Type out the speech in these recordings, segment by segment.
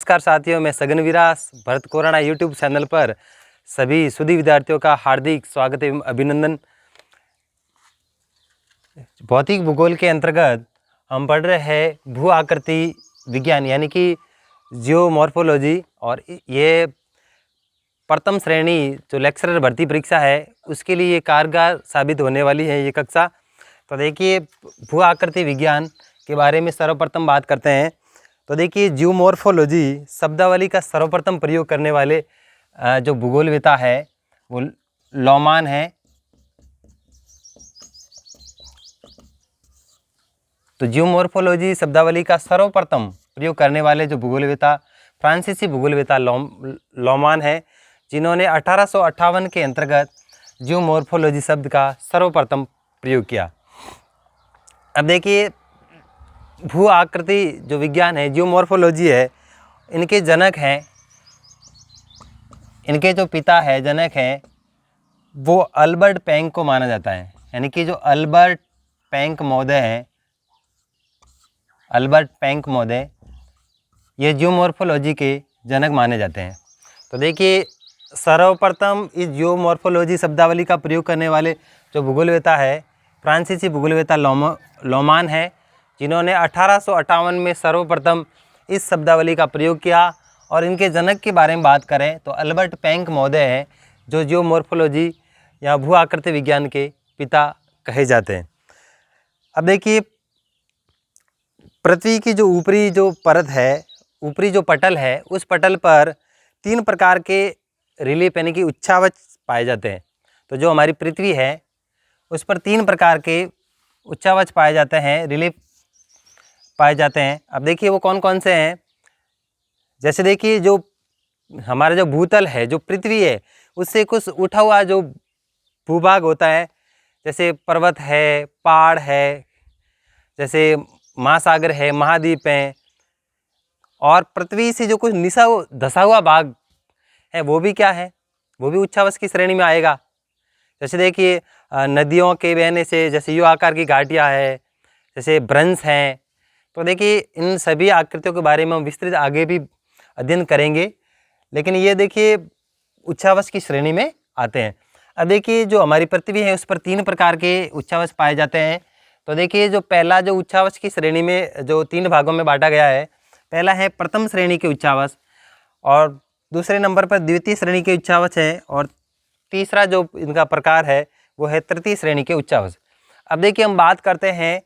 नमस्कार साथियों, मैं सगन विरास भरत कोराना यूट्यूब चैनल पर सभी सुधी विद्यार्थियों का हार्दिक स्वागत एवं अभिनंदन। भौतिक भूगोल के अंतर्गत हम पढ़ रहे हैं भू आकृति विज्ञान यानी कि जियोमॉर्फोलॉजी, और ये प्रथम श्रेणी जो लेक्चरर भर्ती परीक्षा है उसके लिए ये कारगर साबित होने वाली है ये कक्षा। तो देखिए, भू आकृति विज्ञान के बारे में सर्वप्रथम बात करते हैं। तो देखिए, जियोमॉर्फोलॉजी शब्दावली का सर्वप्रथम प्रयोग करने वाले जो भूगोलवेता है वो लॉमान है। तो जियोमॉर्फोलॉजी शब्दावली का सर्वप्रथम प्रयोग करने वाले जो भूगोलवेता फ्रांसीसी भूगोलवेता लॉमान है, जिन्होंने 1858 के अंतर्गत जियोमॉर्फोलॉजी शब्द का सर्वप्रथम प्रयोग किया। अब देखिए, भू आकृति जो विज्ञान है, जियोमॉर्फोलॉजी है, इनके जनक हैं, इनके जो पिता है जनक हैं वो अल्बर्ट पेंक को माना जाता है। यानी कि जो अल्बर्ट पेंक महोदय हैं, अल्बर्ट पेंक महोदय ये जियोमॉर्फोलॉजी के जनक माने जाते हैं। तो देखिए, सर्वप्रथम इस जियोमॉर्फोलॉजी शब्दावली का प्रयोग करने वाले जो भूगोलवेता है फ्रांसीसी भूगोलवेता लॉमान है, जिन्होंने 1858 में सर्वप्रथम इस शब्दावली का प्रयोग किया। और इनके जनक के बारे में बात करें तो अल्बर्ट पेंक महोदय हैं, जो जियोमॉर्फोलॉजी या भू आकृति विज्ञान के पिता कहे जाते हैं। अब देखिए, पृथ्वी की जो ऊपरी जो परत है, ऊपरी जो पटल है, उस पटल पर 3 प्रकार के रिलीफ यानी कि उच्छावच पाए जाते हैं। तो जो हमारी पृथ्वी है उस पर 3 प्रकार के उच्छावच पाए जाते हैं, रिलीफ पाए जाते हैं। अब देखिए वो कौन कौन से हैं। जैसे देखिए, जो हमारा जो भूतल है, जो पृथ्वी है, उससे कुछ उठा हुआ जो भूभाग होता है, जैसे पर्वत है, पहाड़ है, जैसे महासागर है, महाद्वीप हैं, और पृथ्वी से जो कुछ धसा हुआ भाग है वो भी क्या है, वो भी उच्छावच की श्रेणी में आएगा। जैसे देखिए, नदियों के बहने से जैसे यू आकार की घाटियाँ है, जैसे भ्रंश हैं। तो देखिए, इन सभी आकृतियों के बारे में हम विस्तृत आगे भी अध्ययन करेंगे, लेकिन ये देखिए उच्छावच की श्रेणी में आते हैं। अब देखिए, जो हमारी पृथ्वी है उस पर 3 प्रकार के उच्छावच पाए जाते हैं। तो देखिए, जो पहला जो उच्छावच की श्रेणी में जो 3 भागों में बांटा गया है, पहला है प्रथम श्रेणी के उच्छावच, और दूसरे नंबर पर द्वितीय श्रेणी के उच्छावच है, और तीसरा जो इनका प्रकार है वो है तृतीय श्रेणी के उच्छावच। अब देखिए, हम बात करते हैं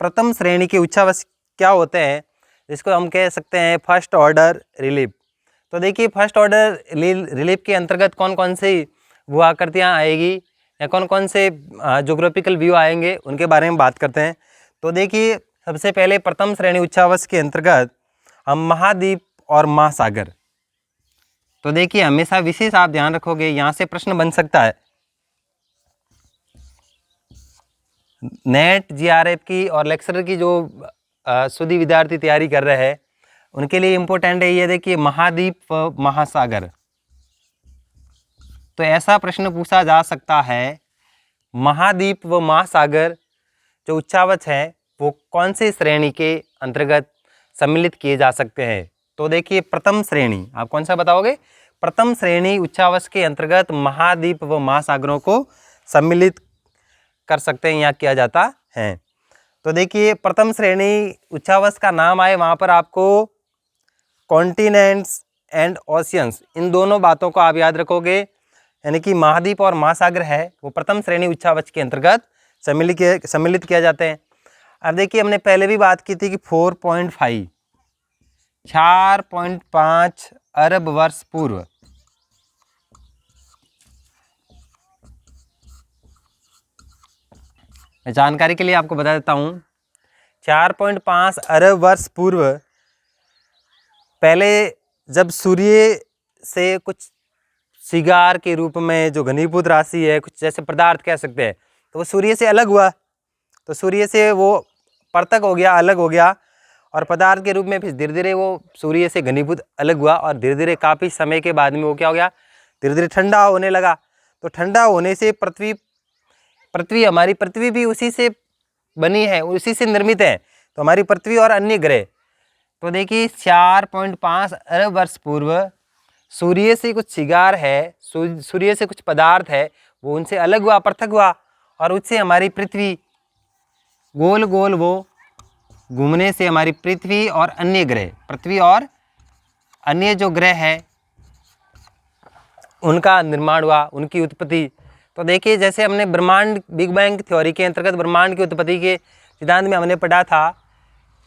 प्रथम श्रेणी के उच्छावच क्या होते हैं, जिसको हम कह सकते हैं फर्स्ट ऑर्डर रिलीफ। तो देखिए, फर्स्ट ऑर्डर रिलीफ के अंतर्गत कौन कौन सी भू आकृतियाँ आएगी या कौन कौन से ज्योग्राफिकल व्यू आएंगे, उनके बारे में बात करते हैं। तो देखिए, सबसे पहले प्रथम श्रेणी उच्छावच के अंतर्गत हम महाद्वीप और महासागर। तो देखिए, हमेशा विशेष आप ध्यान रखोगे, यहाँ से प्रश्न बन सकता है। नेट जीआरएफ की और लेक्चरर की जो सुधी विद्यार्थी तैयारी कर रहे हैं उनके लिए इम्पोर्टेंट है ये। देखिए, महाद्वीप व महासागर, तो ऐसा प्रश्न पूछा जा सकता है, महाद्वीप व महासागर जो उच्छावच है वो कौन सी श्रेणी के अंतर्गत सम्मिलित किए जा सकते हैं। तो देखिए, प्रथम श्रेणी, आप कौन सा बताओगे, प्रथम श्रेणी उच्छावच के अंतर्गत महाद्वीप व महासागरों को सम्मिलित कर सकते हैं या किया जाता है। तो देखिए, प्रथम श्रेणी उच्छावच का नाम आए वहाँ पर आपको कॉन्टिनेंट्स एंड ओशियंस, इन दोनों बातों को आप याद रखोगे। यानी कि महाद्वीप और महासागर है वो प्रथम श्रेणी उच्छावच के अंतर्गत सम्मिलित किया जाते हैं। अब देखिए, हमने पहले भी बात की थी कि 4.5 अरब वर्ष पूर्व जानकारी के लिए आपको बता देता हूँ, 4.5 अरब वर्ष पूर्व पहले जब सूर्य से कुछ सिगार के रूप में जो घनीभूत राशि है, कुछ जैसे पदार्थ कह सकते हैं, तो वो सूर्य से अलग हुआ। तो सूर्य से वो पृथक हो गया, अलग हो गया, और पदार्थ के रूप में फिर धीरे धीरे वो सूर्य से घनीभूत अलग हुआ, और धीरे धीरे काफ़ी समय के बाद में वो क्या हो गया, धीरे धीरे ठंडा होने लगा। तो ठंडा होने से हमारी पृथ्वी भी उसी से बनी है, उसी से निर्मित है। तो हमारी पृथ्वी और अन्य ग्रह तो देखिए 4.5 अरब वर्ष पूर्व सूर्य से कुछ शिगार है, सूर्य से कुछ पदार्थ है, वो उनसे अलग हुआ, पृथक हुआ, और उससे हमारी पृथ्वी गोल गोल वो घूमने से हमारी पृथ्वी और अन्य ग्रह, पृथ्वी और अन्य जो ग्रह हैं उनका निर्माण हुआ, उनकी उत्पत्ति। तो देखिए जैसे हमने ब्रह्मांड, बिग बैंग थ्योरी के अंतर्गत ब्रह्मांड की उत्पत्ति के सिद्धांत में हमने पढ़ा था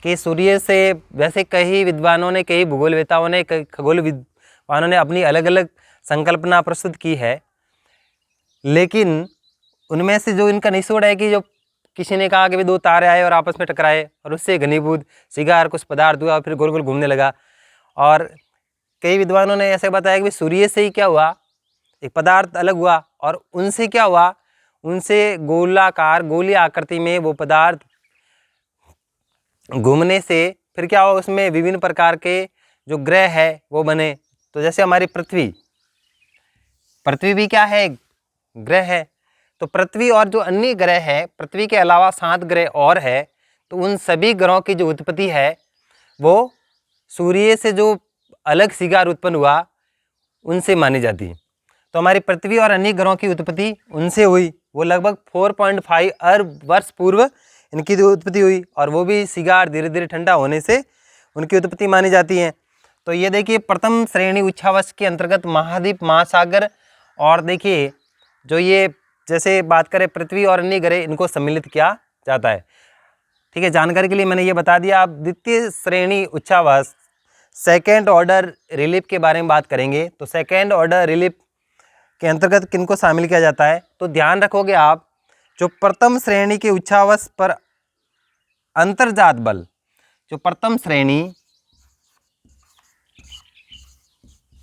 कि सूर्य से, वैसे कई विद्वानों ने, कई भूगोलवेताओं ने, कई खगोल विद्वानों ने अपनी अलग अलग संकल्पना प्रस्तुत की है, लेकिन उनमें से जो इनका निचोड़ है कि जो किसी ने कहा कि भी दो तारे आए और आपस में टकराए और उससे घनीभूत शिगार कुछ पदार्थ हुआ, फिर गोल गोल घूमने लगा। और कई विद्वानों ने ऐसे बताया कि सूर्य से ही क्या हुआ, एक पदार्थ अलग हुआ और उनसे क्या हुआ, उनसे गोलाकार, गोलीय आकृति में वो पदार्थ घूमने से फिर क्या हुआ, उसमें विभिन्न प्रकार के जो ग्रह है वो बने। तो जैसे हमारी पृथ्वी भी क्या है, ग्रह है। तो पृथ्वी और जो अन्य ग्रह है, पृथ्वी के अलावा 7 ग्रह और है, तो उन सभी ग्रहों की जो उत्पत्ति है वो सूर्य से जो अलग शिगार उत्पन्न हुआ उनसे मानी जाती है। तो हमारी पृथ्वी और अन्य ग्रहों की उत्पत्ति उनसे हुई, वो लगभग 4.5 अरब वर्ष पूर्व इनकी उत्पत्ति हुई, और वो भी शिगार धीरे धीरे ठंडा होने से उनकी उत्पत्ति मानी जाती है। तो ये देखिए प्रथम श्रेणी उच्छावच के अंतर्गत महाद्वीप, महासागर, और देखिए जो ये जैसे बात करें पृथ्वी और अन्य ग्रह, इनको सम्मिलित किया जाता है। ठीक है, जानकारी के लिए मैंने ये बता दिया। आप द्वितीय श्रेणी उच्छावच, सेकेंड ऑर्डर रिलीफ के बारे में बात करेंगे। तो सेकेंड ऑर्डर रिलीफ के अंतर्गत किनको शामिल किया जाता है, तो ध्यान रखोगे आप, जो प्रथम श्रेणी के उच्छावच पर अंतर्जात बल, जो प्रथम श्रेणी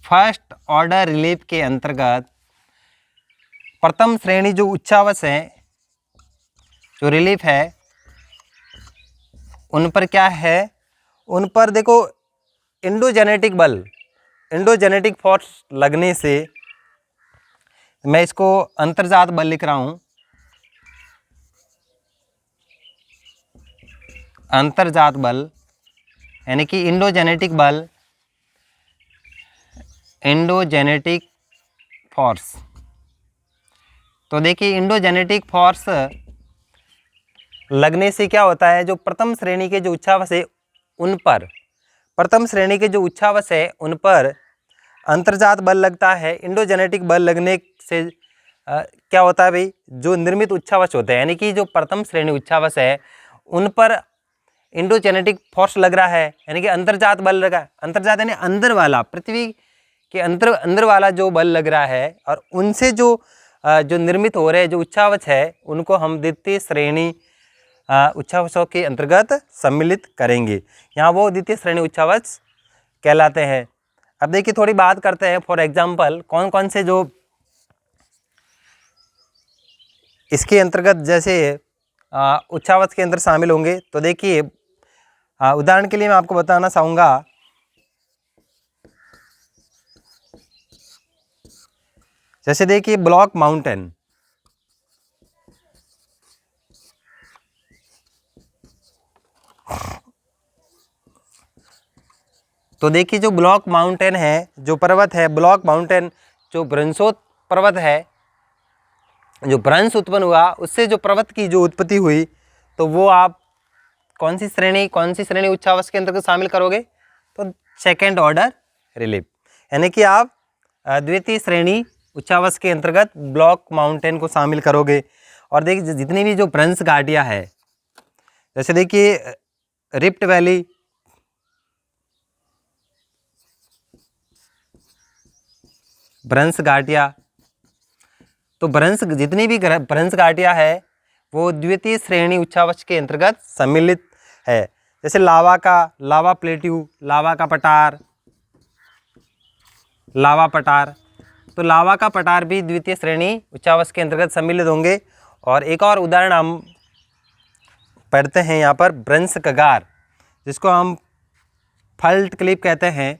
फर्स्ट ऑर्डर रिलीफ के अंतर्गत प्रथम श्रेणी जो उच्छावच है, जो रिलीफ है, उन पर क्या है, उन पर देखो इंडोजेनेटिक बल, इंडोजेनेटिक फोर्स लगने से, मैं इसको अंतर्जात बल लिख रहा हूं, अंतर्जात बल यानी कि इंडोजेनेटिक बल, इंडोजेनेटिक फोर्स। तो देखिए इंडोजेनेटिक फोर्स लगने से क्या होता है, जो प्रथम श्रेणी के जो उच्छावच है उन पर, प्रथम श्रेणी के जो उच्छावच है उन पर अंतर्जात बल लगता है। इंडोजेनेटिक बल लगने से क्या होता है भाई, जो निर्मित उच्छावच होते हैं, यानी कि जो प्रथम श्रेणी उच्छावच है उन पर इंडोजेनेटिक फोर्स लग रहा है, यानी कि अंतर्जात बल लगा। अंतर्जात यानी अंदर वाला, पृथ्वी के अंदर वाला जो बल लग रहा है, और उनसे जो निर्मित हो रहे जो उच्छावच है उनको हम द्वितीय श्रेणी उच्छावचों के अंतर्गत सम्मिलित करेंगे। यहाँ वो द्वितीय श्रेणी उच्छावच कहलाते हैं। अब देखिए थोड़ी बात करते हैं, फॉर एग्जांपल कौन कौन से जो इसके अंतर्गत जैसे उच्छावच के अंदर शामिल होंगे। तो देखिए उदाहरण के लिए मैं आपको बताना चाहूँगा, जैसे देखिए ब्लॉक माउंटेन, तो देखिए जो ब्लॉक माउंटेन है, जो पर्वत है, ब्लॉक माउंटेन, जो भ्रंशोत पर्वत है, जो भ्रंश उत्पन्न हुआ उससे जो पर्वत की जो उत्पत्ति हुई, तो वो आप कौन सी श्रेणी उच्छावच के अंतर्गत शामिल करोगे, तो सेकेंड ऑर्डर रिलीफ, यानी कि आप द्वितीय श्रेणी उच्छावच के अंतर्गत ब्लॉक माउंटेन को शामिल करोगे। और देखिए जितनी भी जो भ्रंश घाटियाँ है, जैसे देखिए रिफ्ट वैली, भ्रंश घाटियाँ, तो जितनी भी भ्रंश घाटियाँ है वो द्वितीय श्रेणी उच्छावच के अंतर्गत सम्मिलित है। जैसे लावा प्लेट्यू, लावा का पठार, तो लावा का पठार भी द्वितीय श्रेणी उच्छावच के अंतर्गत सम्मिलित होंगे। और एक और उदाहरण हम पढ़ते हैं यहाँ पर, भ्रंश कगार, जिसको हम फल्ट क्लिप कहते हैं,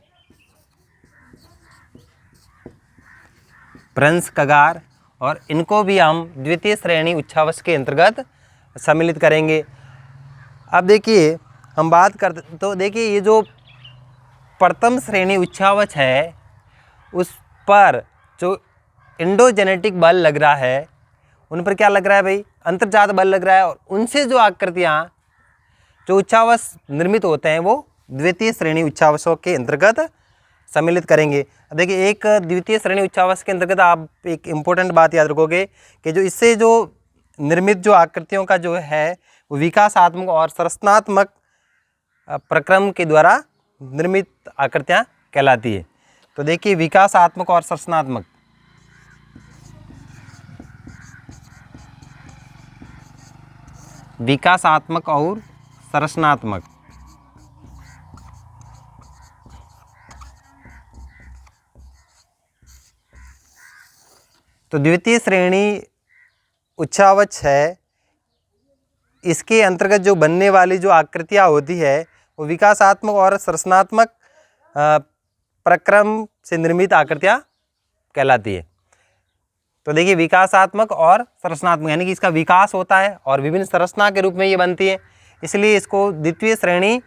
भ्रंश कगार, और इनको भी हम द्वितीय श्रेणी उच्छावच के अंतर्गत सम्मिलित करेंगे। अब देखिए हम बात करते, तो देखिए ये जो प्रथम श्रेणी उच्चावच है उस पर जो एंडोजेनेटिक बल लग रहा है, उन पर क्या लग रहा है भाई, अंतर्जात बल लग रहा है, और उनसे जो आकृतियाँ जो उच्चावच निर्मित होते हैं वो द्वितीय श्रेणी उच्चावचों के अंतर्गत सम्मिलित करेंगे। देखिए, एक द्वितीय श्रेणी उच्चावच के अंतर्गत आप एक इम्पोर्टेंट बात याद रखोगे कि जो इससे जो निर्मित जो आकृतियों का जो है वो विकासात्मक और संरचनात्मक प्रक्रम के द्वारा निर्मित आकृतियाँ कहलाती है। तो देखिए, विकासात्मक और संरचनात्मक, विकासात्मक और संरचनात्मक, तो द्वितीय श्रेणी उच्चावच है, इसके अंतर्गत जो बनने वाली जो आकृतियाँ होती है वो विकासात्मक और संरचनात्मक प्रक्रम से निर्मित आकृतियाँ कहलाती है। तो देखिए, विकासात्मक और संरचनात्मक यानी कि इसका विकास होता है और विभिन्न संरचना के रूप में ये बनती है, इसलिए इसको द्वितीय श्रेणी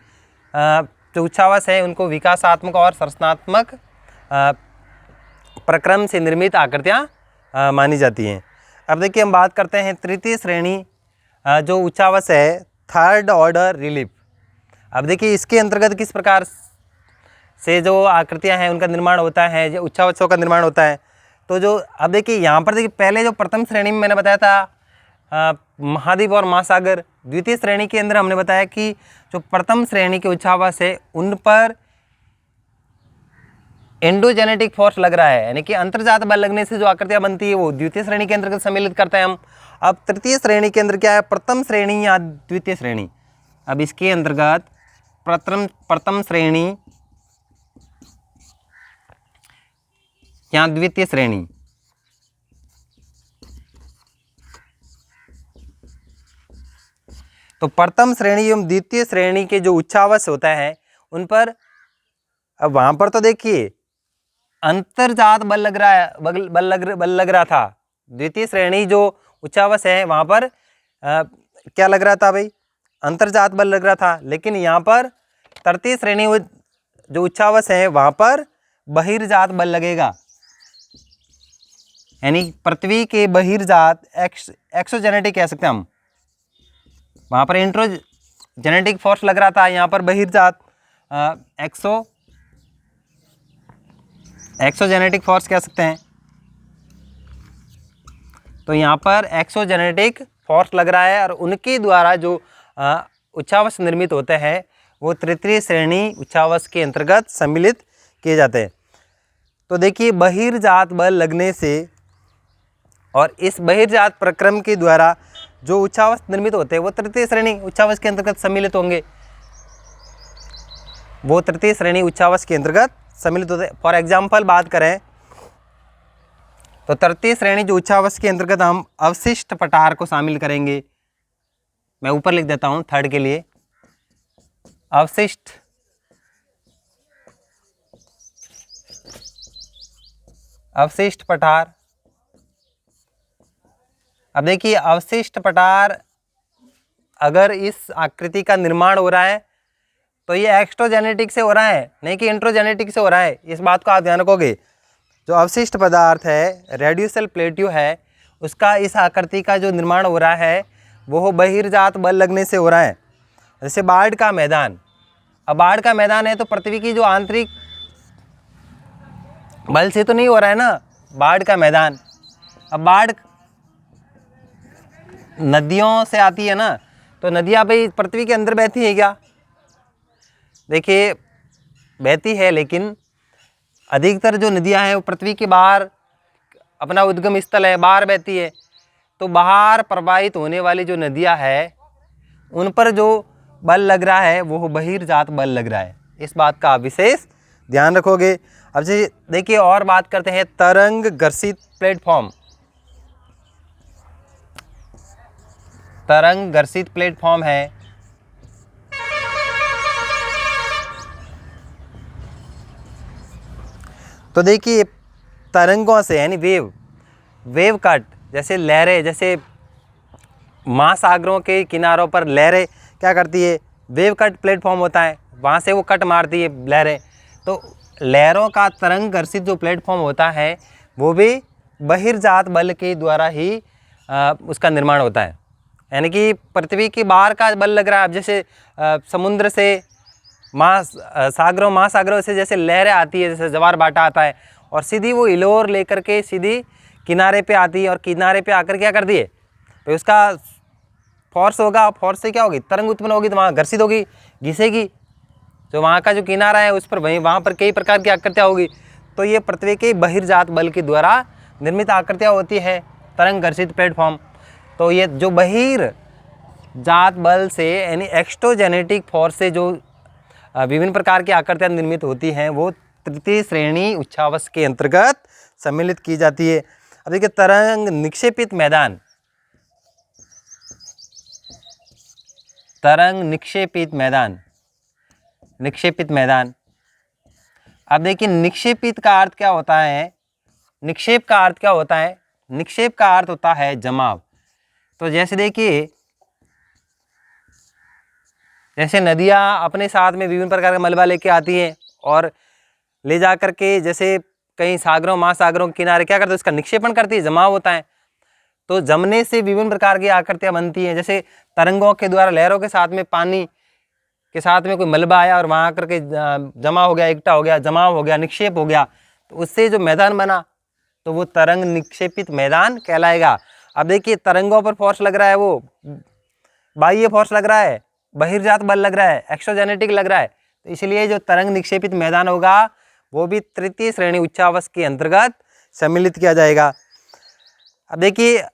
जो उच्चावच है उनको विकासात्मक और संरचनात्मक प्रक्रम से निर्मित आकृतियाँ मानी जाती हैं। अब देखिए, हम बात करते हैं तृतीय श्रेणी जो उच्चावच है, थर्ड ऑर्डर रिलीफ। अब देखिए, इसके अंतर्गत किस प्रकार से जो आकृतियां हैं उनका निर्माण होता है, जो उच्चावचों का निर्माण होता है। तो जो अब देखिए यहाँ पर देखिए, पहले जो प्रथम श्रेणी में मैंने बताया था महाद्वीप और महासागर, द्वितीय श्रेणी के अंदर हमने बताया कि जो प्रथम श्रेणी के उच्चावच है उन पर एंडोजेनेटिक फोर्स लग रहा है, यानी कि अंतर्जात बल लगने से जो आकृतियां बनती है वो द्वितीय श्रेणी के अंतर्गत सम्मिलित करते हैं हम। अब तृतीय श्रेणी के अंदर क्या है, प्रथम श्रेणी या द्वितीय श्रेणी। अब इसके अंतर्गत प्रथम श्रेणी या द्वितीय श्रेणी, तो प्रथम श्रेणी एवं द्वितीय श्रेणी के जो उच्चावच होता है उन पर, अब वहां पर तो देखिए अंतर्जात बल लग रहा है, बल लग रहा था। द्वितीय श्रेणी जो उच्चावच है वहां पर क्या लग रहा था भाई, अंतर्जात बल लग रहा था। लेकिन यहाँ पर तृतीय श्रेणी जो उच्चावच है वहां पर बहिर्जात बल लगेगा, यानी पृथ्वी के बहिर्जात एक्सोजेनेटिक कह सकते हैं हम। वहां पर इंट्रोजेनेटिक फोर्स लग रहा था, यहाँ पर बहिर्जात एक्सोजेनेटिक फोर्स कह सकते हैं। तो यहाँ पर एक्सोजेनेटिक फोर्स लग रहा है और उनके द्वारा जो उच्चावच निर्मित होते हैं वो तृतीय श्रेणी उच्चावच के अंतर्गत सम्मिलित किए जाते हैं। तो देखिए, बहिर्जात बल लगने से और इस बहिर्जात प्रक्रम के द्वारा जो उच्चावच निर्मित होते हैं वो तृतीय श्रेणी उच्चावच के अंतर्गत सम्मिलित होंगे, वो तृतीय श्रेणी उच्चावच के अंतर्गत सम्मिलित होते हैं। फॉर एग्जाम्पल बात करें तो तृतीय श्रेणी जो उच्चावच के अंतर्गत हम अवशिष्ट पठार को शामिल करेंगे। मैं ऊपर लिख देता हूं थर्ड के लिए, अवशिष्ट पठार। अब देखिए, अवशिष्ट पठार अगर इस आकृति का निर्माण हो रहा है तो ये एक्सट्रोजेनेटिक से हो रहा है, नहीं कि इंट्रोजेनेटिक से हो रहा है। इस बात को आप ध्यान रखोगे। जो अवशिष्ट पदार्थ है, रेड्यूसल प्लेट्यू है, उसका इस आकृति का जो निर्माण हो रहा है वो बहिर्जात बल लगने से हो रहा है। जैसे बाढ़ का मैदान, अब बाढ़ का मैदान है तो पृथ्वी की जो आंतरिक बल से तो नहीं हो रहा है ना बाढ़ का मैदान। अब बाढ़ नदियों से आती है ना, तो नदियाँ भाई पृथ्वी के अंदर बहती है क्या? देखिए, बहती है, लेकिन अधिकतर जो नदियाँ हैं वो पृथ्वी के बाहर, अपना उद्गम स्थल है, बाहर बहती है। तो बाहर प्रवाहित होने वाली जो नदियाँ हैं उन पर जो बल लग रहा है वो बहिर्जात बल लग रहा है। इस बात का आप विशेष ध्यान रखोगे। अब देखिए, और बात करते हैं तरंग घर्षित प्लेटफॉर्म। तरंग घर्षित प्लेटफॉर्म है, तो देखिए तरंगों से यानी वेव कट, जैसे लहरें, जैसे महासागरों के किनारों पर लहरें क्या करती है, वेव कट प्लेटफॉर्म होता है, वहाँ से वो कट मारती है लहरें। तो तो लहरों का तरंग घर्षित जो प्लेटफॉर्म होता है वो भी बहिर्जात बल के द्वारा ही उसका निर्माण होता है। यानी कि पृथ्वी के बाहर का बल लग रहा है। अब जैसे समुद्र से महासागरों से जैसे लहरें आती है, जैसे ज्वार भाटा आता है और सीधी वो हिलोर लेकर के सीधी किनारे पे आती है और किनारे पे आकर क्या कर दिए, तो उसका फोर्स होगा, फोर्स से क्या होगी, तरंग उत्पन्न होगी, तो वहाँ घर्षित होगी, घिसेगी, जो वहाँ का जो किनारा है उस पर वहाँ पर कई प्रकार की आकृतियाँ होगी। तो ये पृथ्वी के बहिर्जात बल के द्वारा निर्मित आकृतियाँ होती है, तरंग घर्षित प्लेटफॉर्म। तो ये जो बहिर्जात बल से यानी एक्सोजेनेटिक फोर्स से जो विभिन्न प्रकार की आकृतियाँ निर्मित होती हैं वो तृतीय श्रेणी उच्छ्वास के अंतर्गत सम्मिलित की जाती है। अब देखिए तरंग निक्षेपित मैदान, तरंग निक्षेपित मैदान, निक्षेपित मैदान। अब देखिए निक्षेपित का अर्थ क्या होता है, निक्षेप का अर्थ क्या होता है, निक्षेप का अर्थ होता है जमाव। तो जैसे देखिए जैसे नदियाँ अपने साथ में विभिन्न प्रकार का मलबा लेके आती हैं और ले जा करके जैसे कहीं सागरों महासागरों के किनारे क्या करते हैं, उसका निक्षेपण करती है, जमाव होता है। तो जमने से विभिन्न प्रकार की आकृतियाँ बनती हैं। जैसे तरंगों के द्वारा लहरों के साथ में पानी के साथ में कोई मलबा आया और वहाँ करके जमा हो गया, इकट्ठा हो गया, जमाव हो गया, निक्षेप हो गया, तो उससे जो मैदान बना तो वो तरंग निक्षेपित मैदान कहलाएगा। अब देखिए तरंगों पर फोर्स लग रहा है, वो बाह्य फोर्स लग रहा है, बहिर्जात बल लग रहा है, एक्सोजेनेटिक लग रहा है, तो इसलिए जो तरंग निक्षेपित मैदान होगा वो भी तृतीय श्रेणी उच्छ्वास के अंतर्गत सम्मिलित किया जाएगा। अब देखिए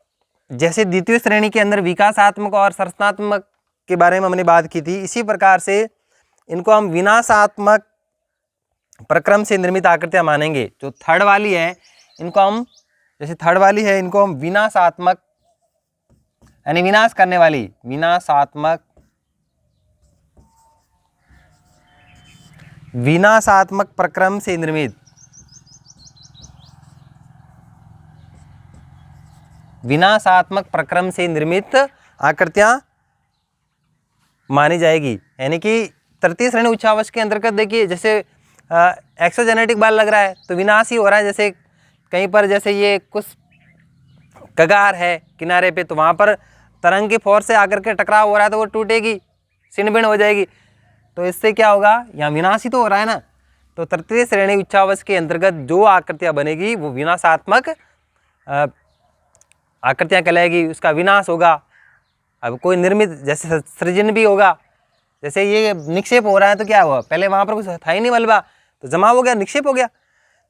जैसे द्वितीय श्रेणी के अंदर विकासात्मक और संरचनात्मक के बारे में हमने बात की थी, इसी प्रकार से इनको हम विनाशात्मक प्रक्रम से निर्मित आकृतियां मानेंगे। जो थर्ड वाली है इनको हम, जैसे थर्ड वाली है इनको हम विनाशात्मक यानी विनाश करने वाली, विनाशात्मक प्रक्रम से निर्मित, विनाशात्मक प्रक्रम से निर्मित आकृतियां मानी जाएगी। यानी कि तृतीय श्रेणी उच्छ्वास के अंतर्गत देखिए जैसे एक्सोजेनेटिक बल लग रहा है तो विनाश ही हो रहा है। जैसे कहीं पर जैसे ये कुछ कगार है किनारे पे, तो वहाँ पर तरंग की फोर्स से आकर के टकराव हो रहा है तो वो टूटेगी, छिन्न-भिन्न हो जाएगी, तो इससे क्या होगा, यहाँ विनाश ही तो हो रहा है ना। तो तृतीय श्रेणी उच्छ्वास के अंतर्गत जो आकृतियाँ बनेगी वो विनाशात्मक आकृतियाँ कहलाएगी, उसका विनाश होगा। अब कोई निर्मित जैसे सृजन भी होगा, जैसे ये निक्षेप हो रहा है तो क्या हुआ, पहले वहाँ पर कुछ था ही नहीं मलबा, तो जमा हो गया, निक्षेप हो गया,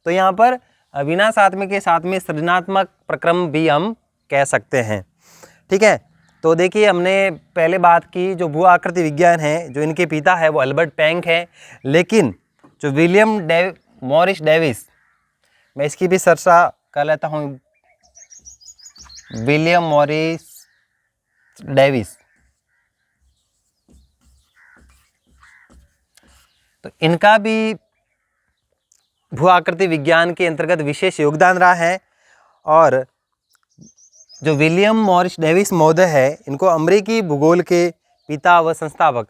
तो यहाँ पर विनाशात्मक के साथ में सृजनात्मक प्रक्रम भी हम कह सकते हैं। ठीक है, तो देखिए हमने पहले बात की जो भू आकृति विज्ञान है, जो इनके पिता है वो अल्बर्ट प्लैंक है, लेकिन जो विलियम मॉरिस डेविस, मैं इसकी भी चर्चा कर लेता हूँ, विलियम मॉरिस डेविस, तो इनका भी भू आकृति विज्ञान के अंतर्गत विशेष योगदान रहा है। और जो विलियम मॉरिस डेविस महोदय है, इनको अमेरिकी भूगोल के पिता व संस्थापक,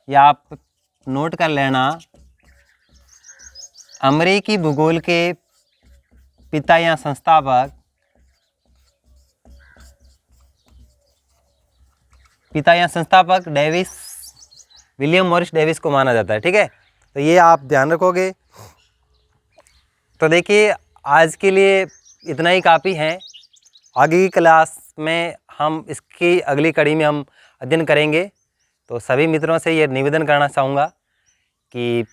या आप नोट कर लेना, अमेरिकी भूगोल के पिता या संस्थापक, डेविस, विलियम मॉरिस डेविस को माना जाता है। ठीक है, तो ये आप ध्यान रखोगे। तो देखिए आज के लिए इतना ही काफ़ी है, आगे की क्लास में हम इसकी अगली कड़ी में हम अध्ययन करेंगे। तो सभी मित्रों से ये निवेदन करना चाहूँगा कि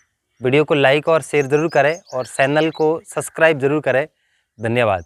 वीडियो को लाइक और शेयर ज़रूर करें और चैनल को सब्सक्राइब ज़रूर करें। धन्यवाद।